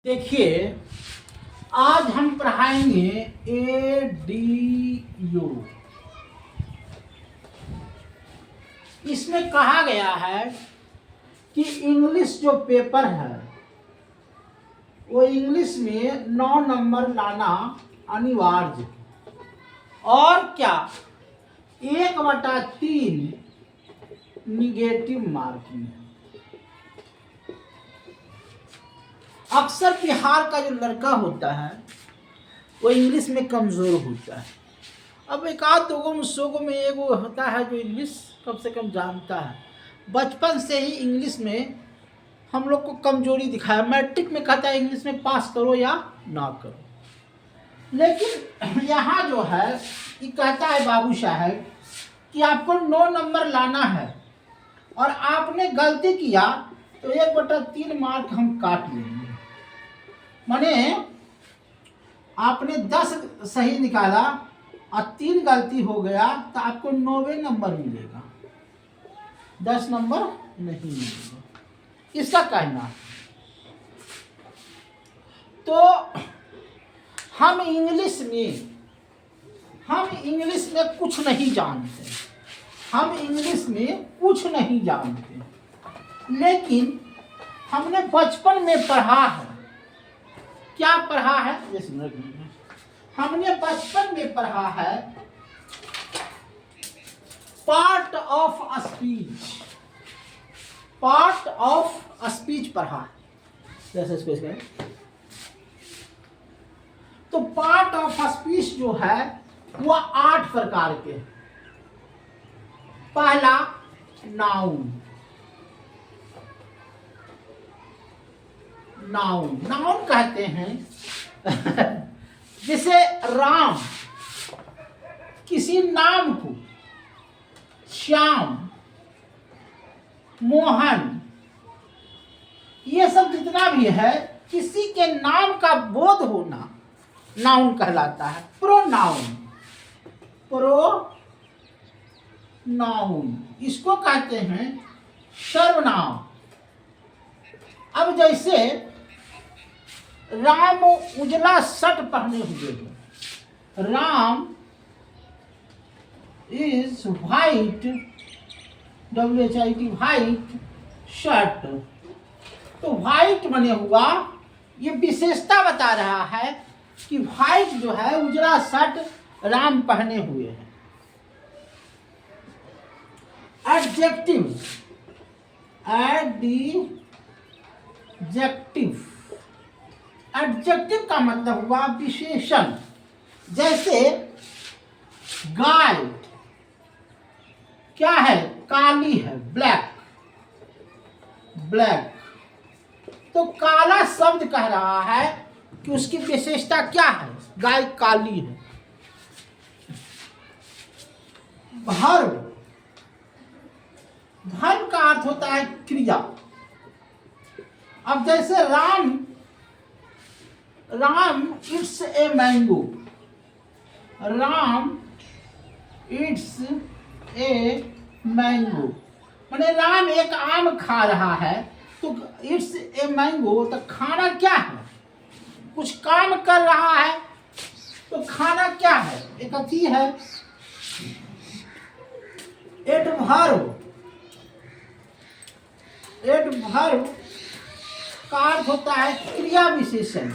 देखिए, आज हम पढ़ाएंगे ADU। इसमें कहा गया है कि इंग्लिश जो पेपर है वो इंग्लिश में 9 नंबर लाना अनिवार्य है। और क्या 1/3 निगेटिव मार्किंग है। अक्सर बिहार का जो लड़का होता है वो इंग्लिश में कमज़ोर होता है। अब एक आध दो सौ में एगो होता है जो इंग्लिश कम से कम जानता है। बचपन से ही इंग्लिश में हम लोग को कमजोरी दिखाया। मैट्रिक में कहता है इंग्लिश में पास करो या ना करो, लेकिन यहाँ जो है ये कहता है बाबू साहब कि आपको 9 नंबर लाना है और आपने गलती किया तो 1/3 मार्क हम काट लेंगे। माने आपने 10 सही निकाला और 3 गलती हो गया तो आपको 9वें नंबर मिलेगा, 10 नंबर नहीं मिलेगा, इसका कहना। तो हम इंग्लिश में कुछ नहीं जानते, हम इंग्लिश में कुछ नहीं जानते, लेकिन हमने बचपन में पढ़ा है। क्या पढ़ा है? हमने बचपन में पढ़ा है part of speech, part of speech पढ़ा। जैसे इसको तो पार्ट ऑफ स्पीच जो है वो 8 प्रकार के। पहला नाउन, नाउन कहते हैं जैसे राम, किसी नाम को, श्याम, मोहन, ये सब जितना भी है किसी के नाम का बोध होना नाउन कहलाता है। प्रोनाउन इसको कहते हैं सर्वनाम। अब जैसे राम उजला शर्ट पहने हुए हैं, Ram is white, WHIT white shirt. तो व्हाइट बने हुआ ये विशेषता बता रहा है कि व्हाइट जो है उजला शर्ट राम पहने हुए हैं। एडजेक्टिव, एडजेक्टिव का मतलब हुआ विशेषण। जैसे गाय क्या है? काली है, ब्लैक। तो काला शब्द कह रहा है कि उसकी विशेषता क्या है? गाय काली है। धर्म का अर्थ होता है क्रिया। अब जैसे Ram it's a mango, Ram it's a mango, माने राम एक आम खा रहा है। तो इट्स ए मैंगो, तो खाना क्या है? कुछ काम कर रहा है, तो खाना क्या है? एक अथी है एडवर्ब का अर्थ होता है क्रिया विशेषण,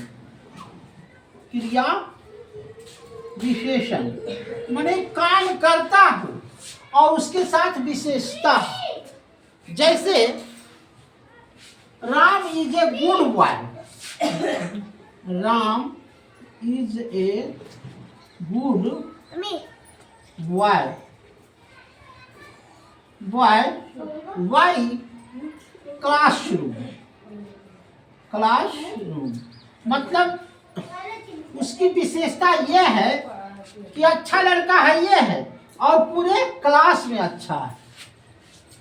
माने काम करता हो और उसके साथ विशेषता। जैसे Ram is a good boy, Ram is a good boy. Y classroom, मतलब उसकी विशेषता यह है कि अच्छा लड़का है ये है और पूरे क्लास में अच्छा है।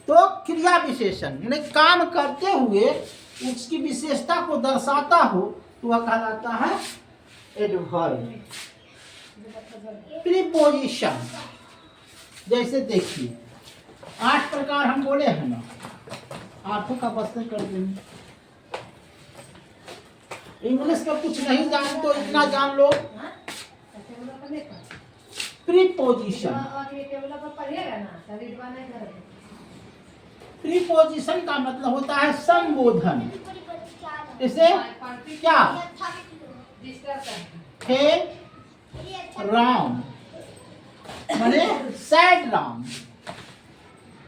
तो क्रिया विशेषण यानी काम करते हुए उसकी विशेषता को दर्शाता हो तो वह कहलाता है एडवर्ब। प्रीपोजिशन, जैसे देखिए 8 प्रकार हम बोले हैं ना, 8 का बस्ते कर देंगे। इंग्लिश में कुछ नहीं जान तो इतना जान लो, प्रीपोजिशन। प्रीपोजिशन का मतलब होता है संबोधन। इसे क्या, हे राम माने सैड राम,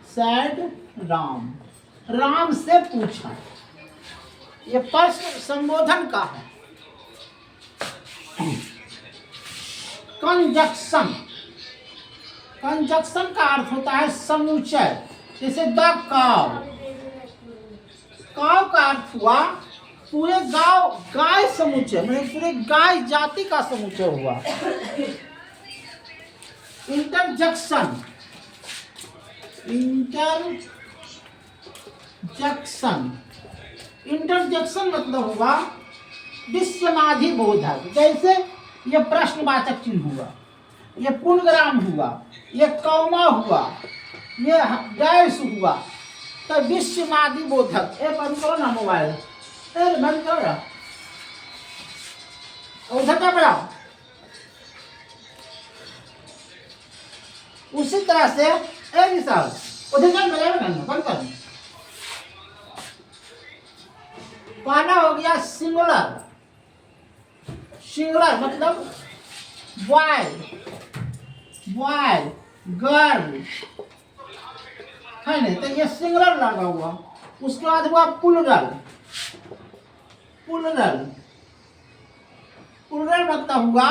सैड राम, राम से पूछा। ये प्रश्न संबोधन का है। कंजक्शन, कंजक्शन का अर्थ होता है समुच्चय। जैसे द काव, काव का अर्थ हुआ पूरे गांव, गाय समुच्चय मतलब पूरे गाय जाति का समुच्चय हुआ। इंटरजेक्शन, इंटरजेक्शन, इंटरजेक्शन मतलब हुआ विस्मयादि बोधक। जैसे ये प्रश्नवाचक चिन्ह हुआ, ये पूर्णविराम हुआ, ये कौमा हुआ, ये डैश हुआ, तो विस्मयादि बोधक। ए बंद करो ना मोबाइल, बंद करो ना, उधर क्या पड़ा। उसी तरह से उधर क्या बंद कर। पहला हो गया सिंगुलर, सिंगुलर मतलब बॉय, बॉय गर्ल है नहीं, तो ये सिंगुलर लगा हुआ। उसके बाद हुआ प्लूरल, प्लूरल, प्लूरल मतलब हुआ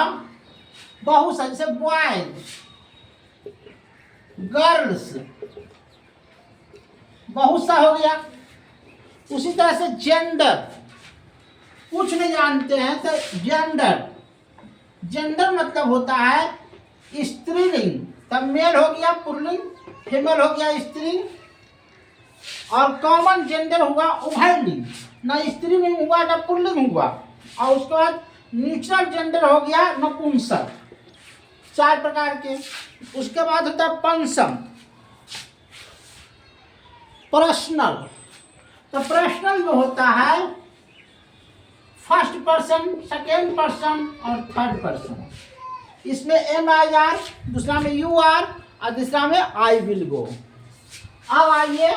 बहुसंख्या, जैसे बॉयज गर्ल्स, बहुत सा हो गया। उसी तरह से जेंडर, कुछ नहीं जानते हैं तो जेंडर, जेंडर मतलब होता है स्त्रीलिंग। तब मेल हो गया पुल्लिंग, फीमेल हो गया स्त्री, और कॉमन जेंडर हुआ उभयलिंग, न स्त्रीलिंग हुआ न पुल्लिंग हुआ। और उसके बाद न्यूट्रल जेंडर हो गया नपुंसक। 4 प्रकार के। उसके बाद होता है पंचम, पर्सनल। तो पर्सनल में होता है फर्स्ट पर्सन, सेकेंड पर्सन और थर्ड पर्सन। इसमें एम आई आर, दूसरा में यू आर और तीसरा में आई विल गो। अब आइए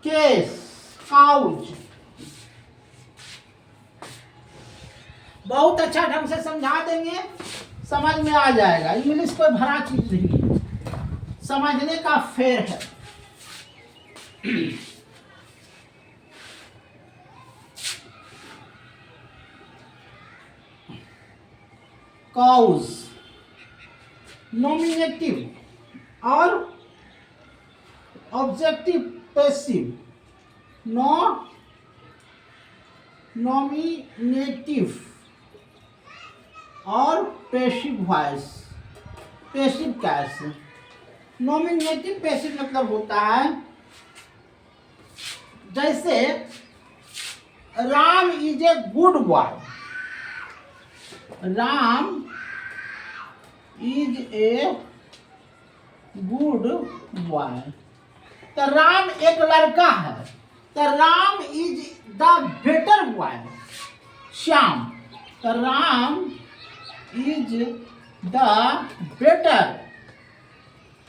केस, काउज। बहुत अच्छा ढंग से समझा देंगे, समझ में आ जाएगा। इंग्लिश कोई भरा चीज नहीं है, समझने का फेर है। काउज नॉमिनेटिव और ऑब्जेक्टिव पैसिव। नॉमिनेटिव और पैसिव वॉइस, पैसिव कैसे। नॉमिनेटिव पैसिव मतलब होता है जैसे Ram is a good boy, Ram is a good boy. तो राम एक लड़का है, तो Ram is the better boy. Shyam, तो Ram is the better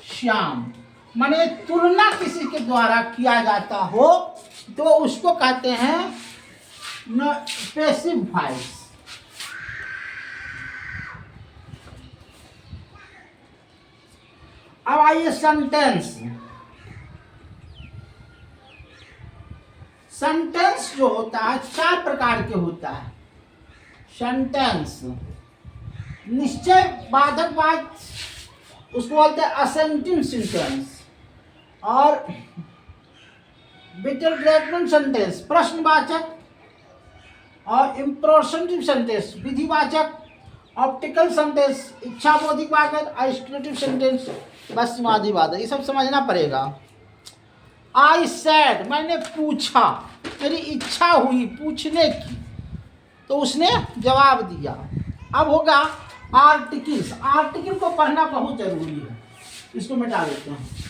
Shyam. माने तुलना किसी के द्वारा किया जाता हो तो उसको कहते हैं पैसिव वॉइस। अब आइए सेंटेंस। सेंटेंस जो होता है 4 प्रकार के होता है। सेंटेंस निश्चय बाधक बात, उसको बोलते हैं असेंटिंग सेंटेंस, और बिटरग्रेटमेंट सेंटेंस प्रश्नवाचक, और इंप्रोसेंटिव सेंटेंस विधिवाचक, ऑप्टिकल सेंटेंस इच्छाबोधिक वाचक, एस्टिमेटिव सेंटेंस बसवादी वादक। ये सब समझना पड़ेगा। आई सेड, मैंने पूछा, मेरी इच्छा हुई पूछने की, तो उसने जवाब दिया। अब होगा आर्टिकल्स। आर्टिकल को पढ़ना बहुत जरूरी है, इसको मिटा देते हैं।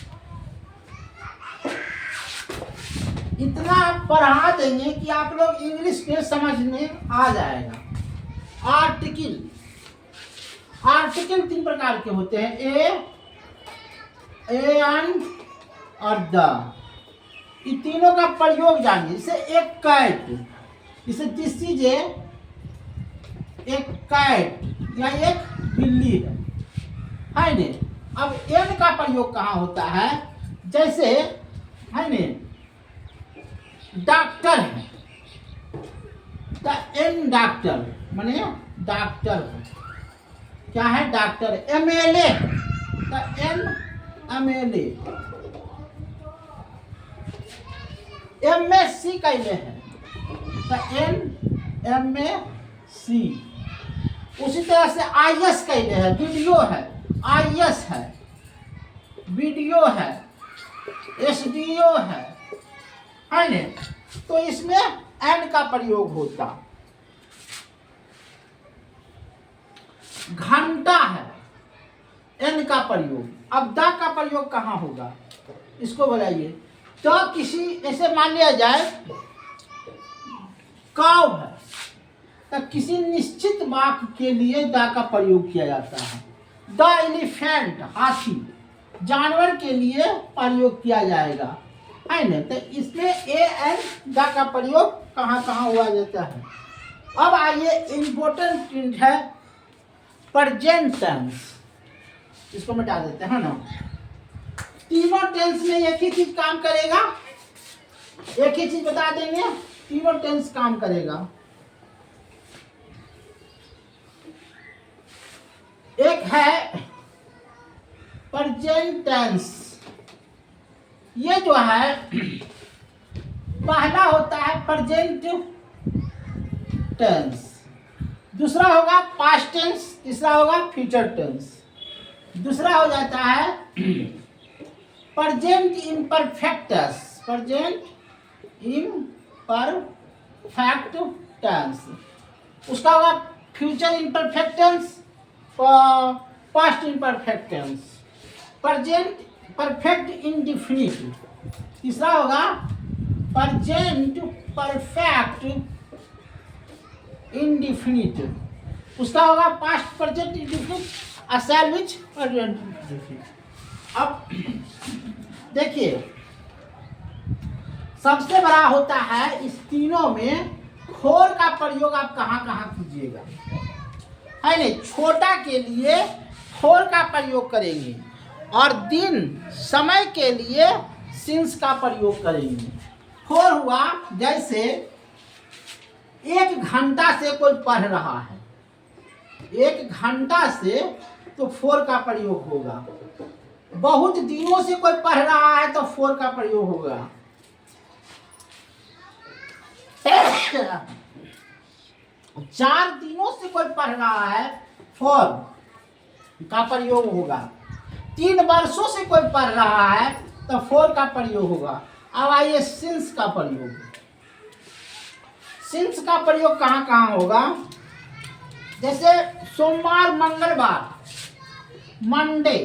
इतना पढ़ा देंगे कि आप लोग इंग्लिश में समझ में आ जाएगा। आर्टिकल, आर्टिकल 3 प्रकार के होते हैं, ए एन और द। ये तीनों का प्रयोग जानिए। जैसे एक कैट, जैसे दिस इज एक कैट या एक बिल्ली है ने। अब एन का प्रयोग कहाँ होता है? जैसे है ने डॉक्टर है, द एन डॉक्टर माने डॉक्टर क्या है? Doctor. MLA, the N MLA. MSc कैले है, द एन एमएससी। उसी तरह से आईएस कैले है, वीडियो है, आईएस है, वीडियो है, एसडीओ है ने। तो इसमें एन का प्रयोग होता। घंटा है, एन का प्रयोग। अब द का प्रयोग कहाँ होगा? इसको बताइए। तो किसी ऐसे मान लिया जाए काव है, तो किसी निश्चित वाक्य के लिए द का प्रयोग किया जाता है। द एलिफेंट, हाथी, जानवर के लिए प्रयोग किया जाएगा है ना। तो इसमें ए एन द का प्रयोग कहाँ कहाँ हुआ जाता है। अब आइए इम्पोर्टेंट है प्रेजेंट टेंस, इसको मिटा देते हैं ना। तीनों टेंस में एक ही चीज काम करेगा, एक ही चीज बता देंगे, तीनों टेंस काम करेगा। एक है प्रेजेंट टेंस, ये जो है पहला होता है प्रेजेंट टेंस, दूसरा होगा पास्ट टेंस, तीसरा होगा फ्यूचर टेंस। दूसरा हो जाता है present imperfect tense, present imperfect tense. उसका होगा future imperfect tense, past imperfect tense, present perfect indefinite. तीसरा होगा प्रेजेंट परफेक्ट इंडेफिनिट। उसका होगा पास्ट प्रेजेंट इंडेफिनिट, सैलविच प्रेजेंट इंडेफिनिट। अब देखिए सबसे बड़ा होता है इस तीनों में फोर का प्रयोग आप कहाँ कहाँ कीजिएगा है नहीं। छोटा के लिए फोर का प्रयोग करेंगे और दिन समय के लिए सिंस का प्रयोग करेंगे। फोर हुआ जैसे 1 घंटा से कोई पढ़ रहा है, 1 घंटा से तो फोर का प्रयोग होगा। बहुत दिनों से कोई पढ़ रहा है तो फोर का प्रयोग होगा। 4 दिनों से कोई पढ़ रहा है, फोर का प्रयोग होगा। 3 वर्षों से कोई पढ़ रहा है तो फोर का प्रयोग होगा। अब आइए सिंस का प्रयोग। सिंस का प्रयोग कहाँ कहाँ होगा? जैसे सोमवार, मंगलवार, मंडे,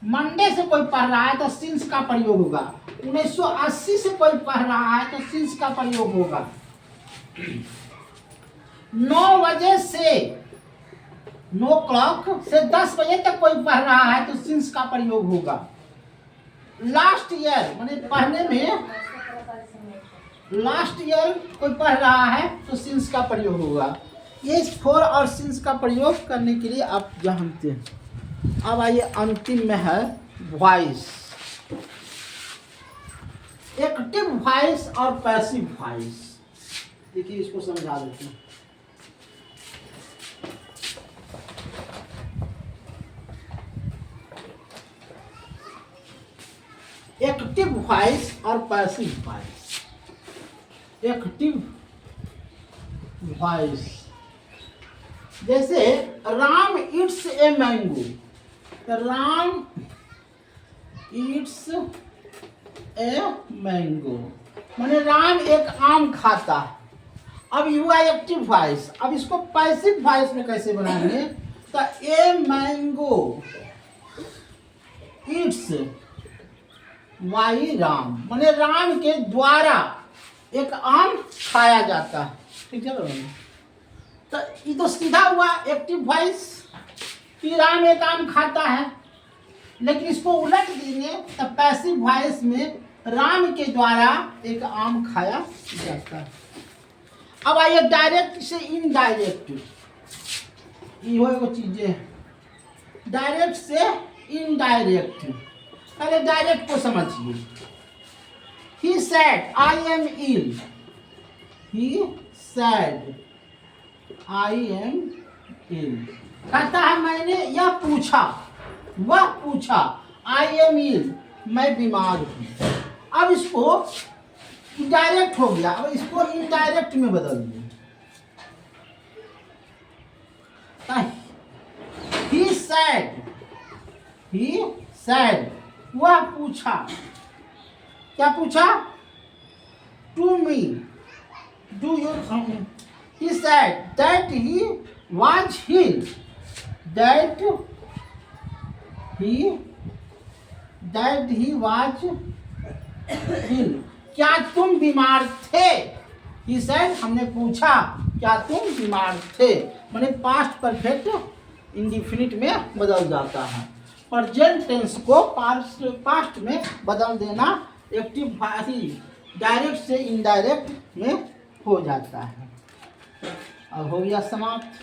मंडे से कोई पढ़ रहा है तो सिंस का प्रयोग होगा। 1980 से कोई पढ़ रहा है तो सिंस का प्रयोग होगा। 9 बजे से 9 o'clock से 10 बजे तक कोई पढ़ रहा है तो सिंस का प्रयोग होगा। लास्ट ईयर माने पढ़ने में लास्ट ईयर कोई पढ़ रहा है तो सिंस का प्रयोग होगा। ये फोर और सिंस का प्रयोग करने के लिए आप जानते हैं। अब आइए अंतिम में है वॉइस, एक्टिव वॉइस और पैसिव वॉइस। देखिए इसको समझा देते हैं। एक्टिव वॉइस और पैसिव वॉइस। एक्टिव वॉइस जैसे Ram it's a mango, Ram it's a mango माने राम एक आम खाता है। अब यू है एक्टिव वॉइस। अब इसको पैसिव वॉइस में कैसे बनाएंगे? तो a mango it's Y Ram, माने राम के द्वारा एक आम खाया जाता है। ठीक है, तो ये तो सीधा हुआ एक्टिव वॉइस कि राम एक आम खाता है, लेकिन इसको उलट देंगे तो पैसिव वॉइस में राम के द्वारा एक आम खाया जाता है। अब आइए डायरेक्ट से इनडायरेक्ट, ये वो चीजें डायरेक्ट से इनडायरेक्ट। पहले डायरेक्ट को समझिए। He said, I am ill. He said, I am ill. कहता है मैंने यह पूछा, वह पूछा, I am ill, मैं बीमार हूँ। अब इसको डायरेक्ट हो गया, अब इसको इनडायरेक्ट में बदल दिए। He said, वह पूछा, क्या पूछा? To me, do you? He said that he was healed. That he was healed. क्या तुम बीमार थे? He said, हमने पूछा क्या तुम बीमार थे, माने पास्ट परफेक्ट इंडिफिनिट में बदल जाता है। प्रेजेंट टेंस को पास्ट में बदल देना एक्टिव डायरेक्ट से इनडायरेक्ट में हो जाता है। अब हो गया समाप्त।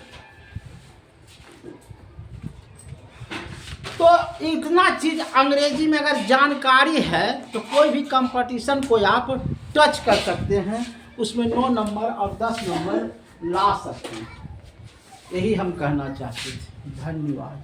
तो इतना चीज अंग्रेजी में अगर जानकारी है तो कोई भी कंपटीशन को आप टच कर सकते हैं, उसमें 9 नंबर और 10 नंबर ला सकते हैं। यही हम कहना चाहते थे। धन्यवाद।